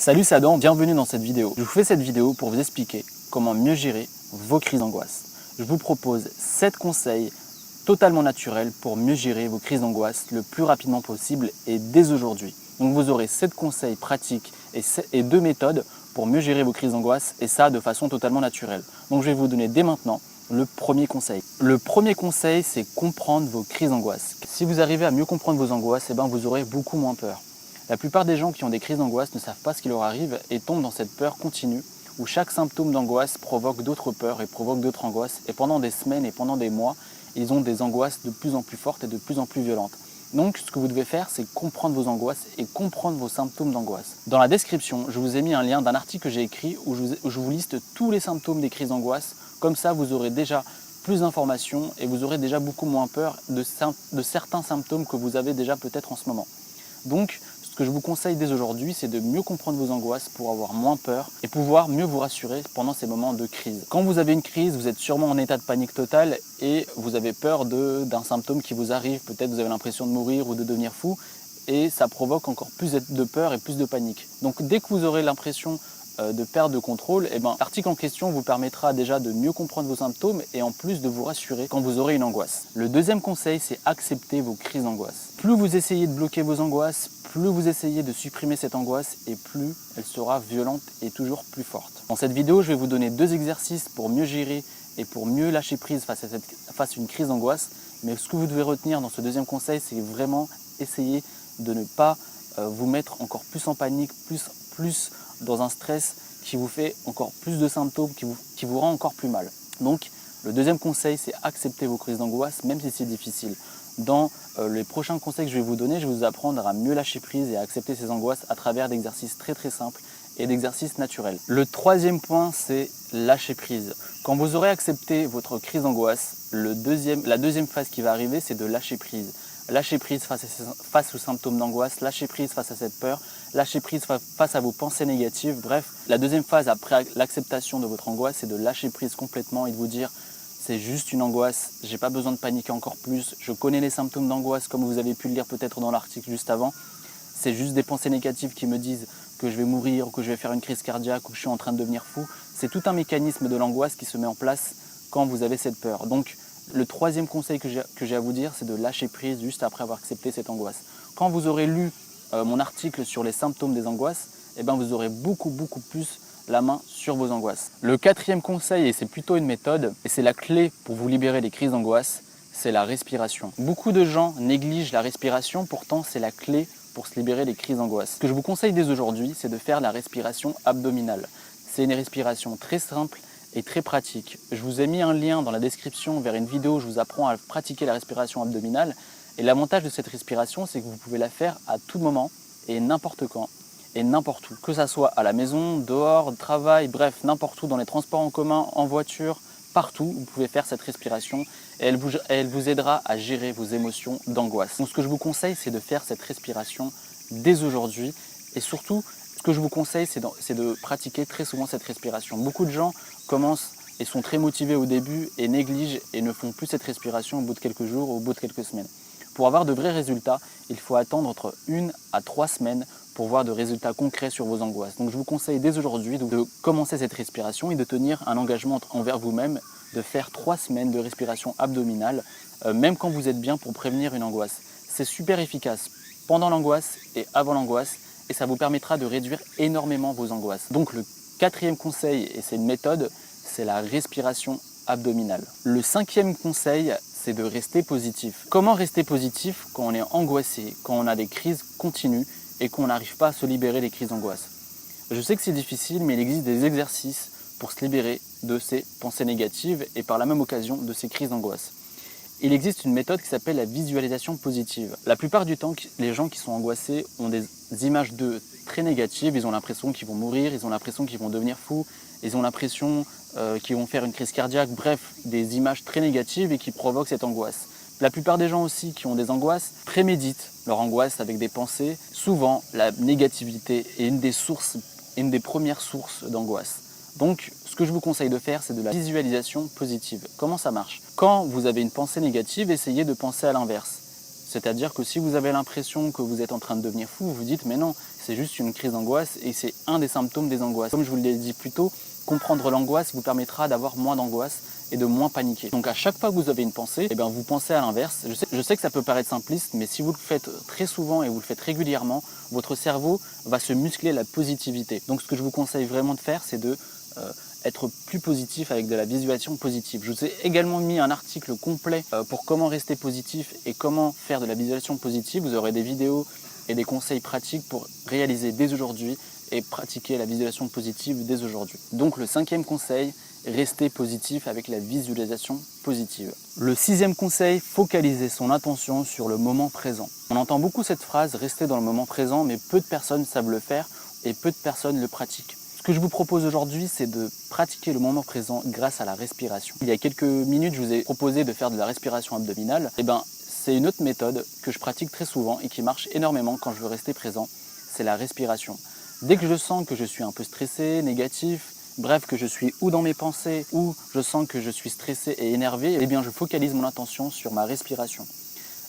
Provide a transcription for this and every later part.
Salut, c'est Adam, bienvenue dans cette vidéo. Je vous fais cette vidéo pour vous expliquer comment mieux gérer vos crises d'angoisse. Je vous propose 7 conseils totalement naturels pour mieux gérer vos crises d'angoisse le plus rapidement possible et dès aujourd'hui. Donc vous aurez 7 conseils pratiques et 2 méthodes pour mieux gérer vos crises d'angoisse et ça de façon totalement naturelle. Donc je vais vous donner dès maintenant le premier conseil. Le premier conseil, c'est comprendre vos crises d'angoisse. Si vous arrivez à mieux comprendre vos angoisses, vous aurez beaucoup moins peur. La plupart des gens qui ont des crises d'angoisse ne savent pas ce qui leur arrive et tombent dans cette peur continue où chaque symptôme d'angoisse provoque d'autres peurs et provoque d'autres angoisses. Et pendant des semaines et pendant des mois, ils ont des angoisses de plus en plus fortes et de plus en plus violentes. Donc ce que vous devez faire, c'est comprendre vos angoisses et comprendre vos symptômes d'angoisse. Dans la description, je vous ai mis un lien d'un article que j'ai écrit où je vous liste tous les symptômes des crises d'angoisse. Comme ça, vous aurez déjà plus d'informations et vous aurez déjà beaucoup moins peur de certains symptômes que vous avez déjà peut-être en ce moment. Donc, ce que je vous conseille dès aujourd'hui, c'est de mieux comprendre vos angoisses pour avoir moins peur et pouvoir mieux vous rassurer pendant ces moments de crise. Quand vous avez une crise, vous êtes sûrement en état de panique totale et vous avez peur d'un symptôme qui vous arrive. Peut-être vous avez l'impression de mourir ou de devenir fou et ça provoque encore plus de peur et plus de panique. Donc dès que vous aurez l'impression de perte de contrôle, l'article en question vous permettra déjà de mieux comprendre vos symptômes et en plus de vous rassurer quand vous aurez une angoisse. Le deuxième conseil, c'est accepter vos crises d'angoisse. Plus vous essayez de bloquer vos angoisses, plus vous essayez de supprimer cette angoisse et plus elle sera violente et toujours plus forte. Dans cette vidéo, je vais vous donner 2 exercices pour mieux gérer et pour mieux lâcher prise face à une crise d'angoisse. Mais ce que vous devez retenir dans ce deuxième conseil, c'est vraiment essayer de ne pas vous mettre encore plus en panique, plus dans un stress qui vous fait encore plus de symptômes, qui vous rend encore plus mal. Donc, le deuxième conseil, c'est accepter vos crises d'angoisse, même si c'est difficile. Dans les prochains conseils que je vais vous donner, je vais vous apprendre à mieux lâcher prise et à accepter ces angoisses à travers d'exercices très simples et d'exercices naturels. Le troisième point, c'est lâcher prise. Quand vous aurez accepté votre crise d'angoisse, la deuxième phase qui va arriver, c'est de lâcher prise. Lâcher prise face aux symptômes d'angoisse, lâcher prise face à cette peur, lâcher prise face à vos pensées négatives. Bref, la deuxième phase après l'acceptation de votre angoisse, c'est de lâcher prise complètement et de vous dire c'est juste une angoisse, j'ai pas besoin de paniquer encore plus, je connais les symptômes d'angoisse comme vous avez pu le lire peut-être dans l'article juste avant. C'est juste des pensées négatives qui me disent que je vais mourir, ou que je vais faire une crise cardiaque ou que je suis en train de devenir fou. C'est tout un mécanisme de l'angoisse qui se met en place quand vous avez cette peur. Donc, le troisième conseil que j'ai à vous dire, c'est de lâcher prise juste après avoir accepté cette angoisse. Quand vous aurez lu mon article sur les symptômes des angoisses, vous aurez beaucoup plus la main sur vos angoisses. Le quatrième conseil, et c'est plutôt une méthode, et c'est la clé pour vous libérer des crises d'angoisse, c'est la respiration. Beaucoup de gens négligent la respiration, pourtant c'est la clé pour se libérer des crises d'angoisse. Ce que je vous conseille dès aujourd'hui, c'est de faire la respiration abdominale. C'est une respiration très simple et très pratique. Je vous ai mis un lien dans la description vers une vidéo où je vous apprends à pratiquer la respiration abdominale. Et l'avantage de cette respiration, c'est que vous pouvez la faire à tout moment et n'importe quand et n'importe où. Que ça soit à la maison, dehors, au travail, bref, n'importe où, dans les transports en commun, en voiture, partout, vous pouvez faire cette respiration et elle vous aidera à gérer vos émotions d'angoisse. Donc ce que je vous conseille, c'est de faire cette respiration dès aujourd'hui et surtout, ce que je vous conseille, c'est de pratiquer très souvent cette respiration. Beaucoup de gens commencent et sont très motivés au début et négligent et ne font plus cette respiration au bout de quelques jours ou au bout de quelques semaines. Pour avoir de vrais résultats, il faut attendre entre 1 à 3 semaines pour voir de résultats concrets sur vos angoisses. Donc je vous conseille dès aujourd'hui de commencer cette respiration et de tenir un engagement envers vous-même de faire 3 semaines de respiration abdominale, même quand vous êtes bien, pour prévenir une angoisse. C'est super efficace pendant l'angoisse et avant l'angoisse et ça vous permettra de réduire énormément vos angoisses. Donc le quatrième conseil, et c'est une méthode, c'est la respiration abdominale. Le cinquième conseil, c'est de rester positif. Comment rester positif quand on est angoissé, quand on a des crises continues et qu'on n'arrive pas à se libérer des crises d'angoisse? Je sais que c'est difficile, mais il existe des exercices pour se libérer de ces pensées négatives et par la même occasion de ces crises d'angoisse. Il existe une méthode qui s'appelle la visualisation positive. La plupart du temps, les gens qui sont angoissés ont des images d'eux très négatives. Ils ont l'impression qu'ils vont mourir, ils ont l'impression qu'ils vont devenir fous, ils ont l'impression qu'ils vont faire une crise cardiaque. Bref, des images très négatives et qui provoquent cette angoisse. La plupart des gens aussi qui ont des angoisses préméditent leur angoisse avec des pensées. Souvent, la négativité est une des premières sources d'angoisse. Donc, ce que je vous conseille de faire, c'est de la visualisation positive. Comment ça marche? Quand vous avez une pensée négative, essayez de penser à l'inverse. C'est-à-dire que si vous avez l'impression que vous êtes en train de devenir fou, vous vous dites mais non, c'est juste une crise d'angoisse et c'est un des symptômes des angoisses. Comme je vous l'ai dit plus tôt, comprendre l'angoisse vous permettra d'avoir moins d'angoisse et de moins paniquer. Donc à chaque fois que vous avez une pensée, eh bien vous pensez à l'inverse. Je sais que ça peut paraître simpliste, mais si vous le faites très souvent et vous le faites régulièrement, votre cerveau va se muscler la positivité. Donc ce que je vous conseille vraiment de faire, c'est de être plus positif avec de la visualisation positive. Je vous ai également mis un article complet pour comment rester positif et comment faire de la visualisation positive. Vous aurez des vidéos et des conseils pratiques pour réaliser dès aujourd'hui et pratiquer la visualisation positive dès aujourd'hui. Donc le 5e conseil, rester positif avec la visualisation positive. Le 6e conseil, focaliser son attention sur le moment présent. On entend beaucoup cette phrase, rester dans le moment présent, mais peu de personnes savent le faire et peu de personnes le pratiquent. Ce que je vous propose aujourd'hui, c'est de pratiquer le moment présent grâce à la respiration. Il y a quelques minutes, je vous ai proposé de faire de la respiration abdominale. C'est une autre méthode que je pratique très souvent et qui marche énormément quand je veux rester présent, c'est la respiration. Dès que je sens que je suis un peu stressé, négatif, bref, que je suis ou dans mes pensées ou je sens que je suis stressé et énervé, eh bien je focalise mon attention sur ma respiration.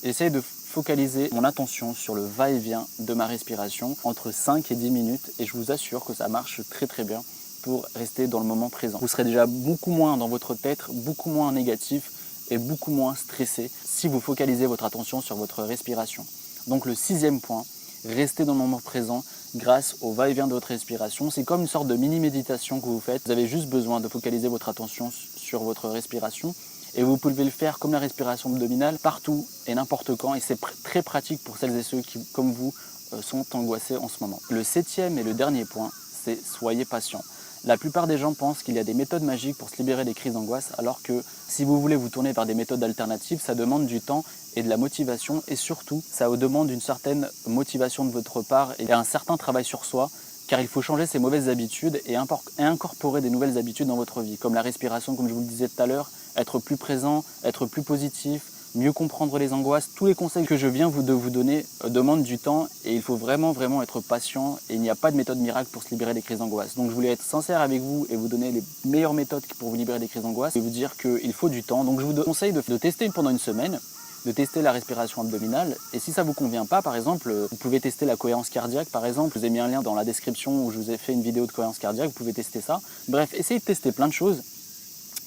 J'essaie de focaliser mon attention sur le va-et-vient de ma respiration entre 5 et 10 minutes et je vous assure que ça marche très très bien pour rester dans le moment présent. Vous serez déjà beaucoup moins dans votre tête, beaucoup moins négatif et beaucoup moins stressé si vous focalisez votre attention sur votre respiration. Donc le 6e point, restez dans le moment présent grâce au va-et-vient de votre respiration. C'est comme une sorte de mini-méditation que vous faites. Vous avez juste besoin de focaliser votre attention sur votre respiration et vous pouvez le faire comme la respiration abdominale partout et n'importe quand et c'est très pratique pour celles et ceux qui, comme vous, sont angoissés en ce moment. Le 7e et le dernier point, c'est soyez patient. La plupart des gens pensent qu'il y a des méthodes magiques pour se libérer des crises d'angoisse, alors que si vous voulez vous tourner vers des méthodes alternatives, ça demande du temps et de la motivation, et surtout, ça vous demande une certaine motivation de votre part et un certain travail sur soi, car il faut changer ses mauvaises habitudes et incorporer des nouvelles habitudes dans votre vie, comme la respiration, comme je vous le disais tout à l'heure, être plus présent, être plus positif, mieux comprendre les angoisses. Tous les conseils que je viens de vous donner demandent du temps et il faut vraiment être patient et il n'y a pas de méthode miracle pour se libérer des crises d'angoisse. Donc je voulais être sincère avec vous et vous donner les meilleures méthodes pour vous libérer des crises d'angoisse et vous dire qu'il faut du temps. Donc je vous conseille de tester pendant une semaine, de tester la respiration abdominale et si ça ne vous convient pas, par exemple, vous pouvez tester la cohérence cardiaque par exemple. Je vous ai mis un lien dans la description où je vous ai fait une vidéo de cohérence cardiaque, vous pouvez tester ça. Bref, essayez de tester plein de choses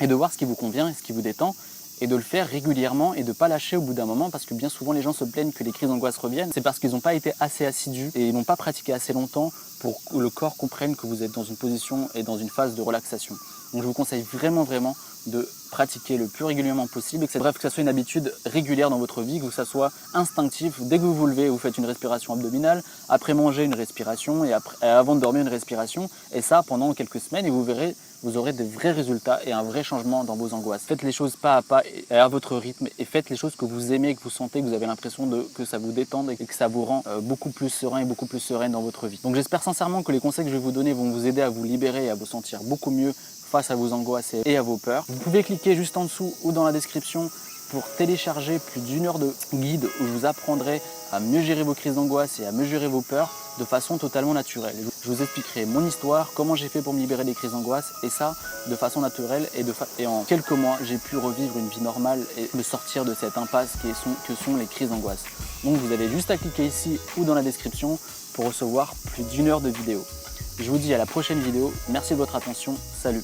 et de voir ce qui vous convient et ce qui vous détend. Et de le faire régulièrement et de ne pas lâcher au bout d'un moment parce que bien souvent les gens se plaignent que les crises d'angoisse reviennent. C'est parce qu'ils n'ont pas été assez assidus et ils n'ont pas pratiqué assez longtemps pour que le corps comprenne que vous êtes dans une position et dans une phase de relaxation. Donc je vous conseille vraiment de pratiquer le plus régulièrement possible et que ça soit une habitude régulière dans votre vie, que ça soit instinctif. Dès que vous vous levez, vous faites une respiration abdominale, après manger une respiration et avant de dormir une respiration et ça pendant quelques semaines et vous verrez, vous aurez des vrais résultats et un vrai changement dans vos angoisses. Faites les choses pas à pas et à votre rythme et faites les choses que vous aimez, que vous sentez, que vous avez l'impression que ça vous détende et que ça vous rend beaucoup plus serein et beaucoup plus sereine dans votre vie. Donc j'espère sincèrement que les conseils que je vais vous donner vont vous aider à vous libérer et à vous sentir beaucoup mieux face à vos angoisses et à vos peurs. Vous pouvez cliquer juste en dessous ou dans la description pour télécharger plus d'1 heure de guide où je vous apprendrai à mieux gérer vos crises d'angoisse et à mieux gérer vos peurs de façon totalement naturelle. Je vous expliquerai mon histoire, comment j'ai fait pour me libérer des crises d'angoisse et ça de façon naturelle et en quelques mois j'ai pu revivre une vie normale et me sortir de cette impasse que sont les crises d'angoisse. Donc vous avez juste à cliquer ici ou dans la description pour recevoir plus d'1 heure de vidéo. Je vous dis à la prochaine vidéo, merci de votre attention, salut.